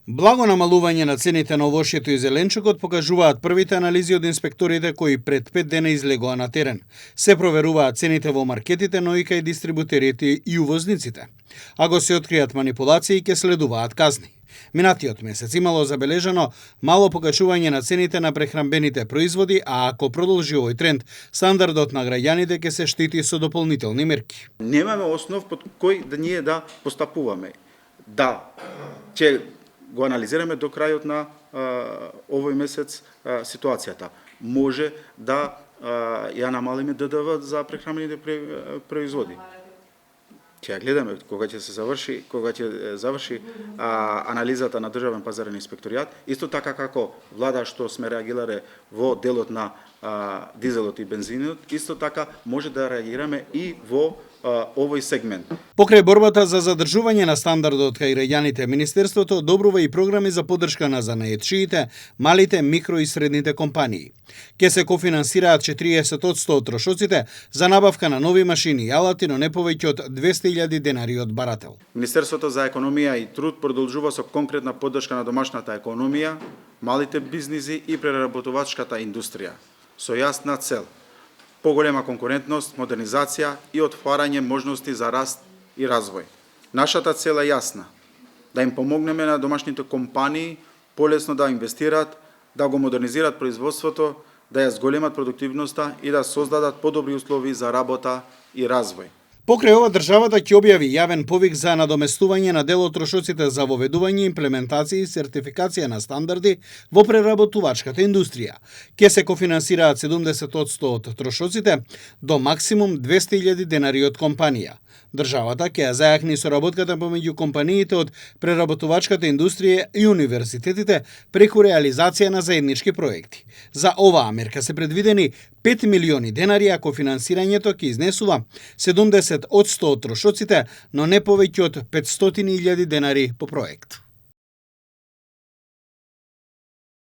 Благо намалување на цените на овошјето и зеленчукот покажуваат првите анализи од инспекторите кои пред 5 дена излегоа на терен. Се проверуваат цените во маркетите, но и кај дистрибутерите и увозниците. Ако се откријат манипулации, ќе следуваат казни. Минатиот месец имало забележано мало покачување на цените на прехранбените производи, а ако продолжи овој тренд, стандардот на граѓаните ќе се штити со дополнителни мерки. Немаме основ под кој да ние да постапуваме. Да, ќе го анализираме до крајот на овој месец ситуацијата. Може да ја намалиме ДДВ за прехранбените производи. Ќе ја гледаме кога ќе заврши анализата на Државен пазарен инспекторијат, исто така како влада што сме реагирале во делот на дизелот и бензинот, исто така може да реагираме и во овој сегмент. Покрај борбата за задржување на стандардот кај граѓаните, Министерството одобрува и програми за поддршка на занаетчиите, малите, микро и средните компании. Ке се кофинансираат 40% од трошоците за набавка на нови машини и алати, но не повеќе од 200.000 денари од барател. Министерството за економија и труд продолжува со конкретна поддршка на домашната економија, малите бизниси и преработувачката индустрија, со јасна цел поголема конкурентност, модернизација и отварање можности за раст и развој. Нашата цел е јасна, да им помогнеме на домашните компании полесно да инвестираат, да го модернизираат производството, да ја зголемат продуктивноста и да создадат подобри услови за работа и развој. Покрај ова, државата ќе објави јавен повик за надоместување на дел од трошоците за воведување, имплементација и сертификација на стандарди во преработувачката индустрија. Ке се кофинансираат 70% од трошоците до максимум 200.000 денари од компанија. Државата ќе ја зајакни соработката помеѓу компаниите од преработувачката индустрија и универзитетите преку реализација на заеднички проекти. За оваа мерка се предвидени 5 милиони денари, ако финансирањето ќе изнесува 70% од трошоците, но не повеќе од 500.000 денари по проект.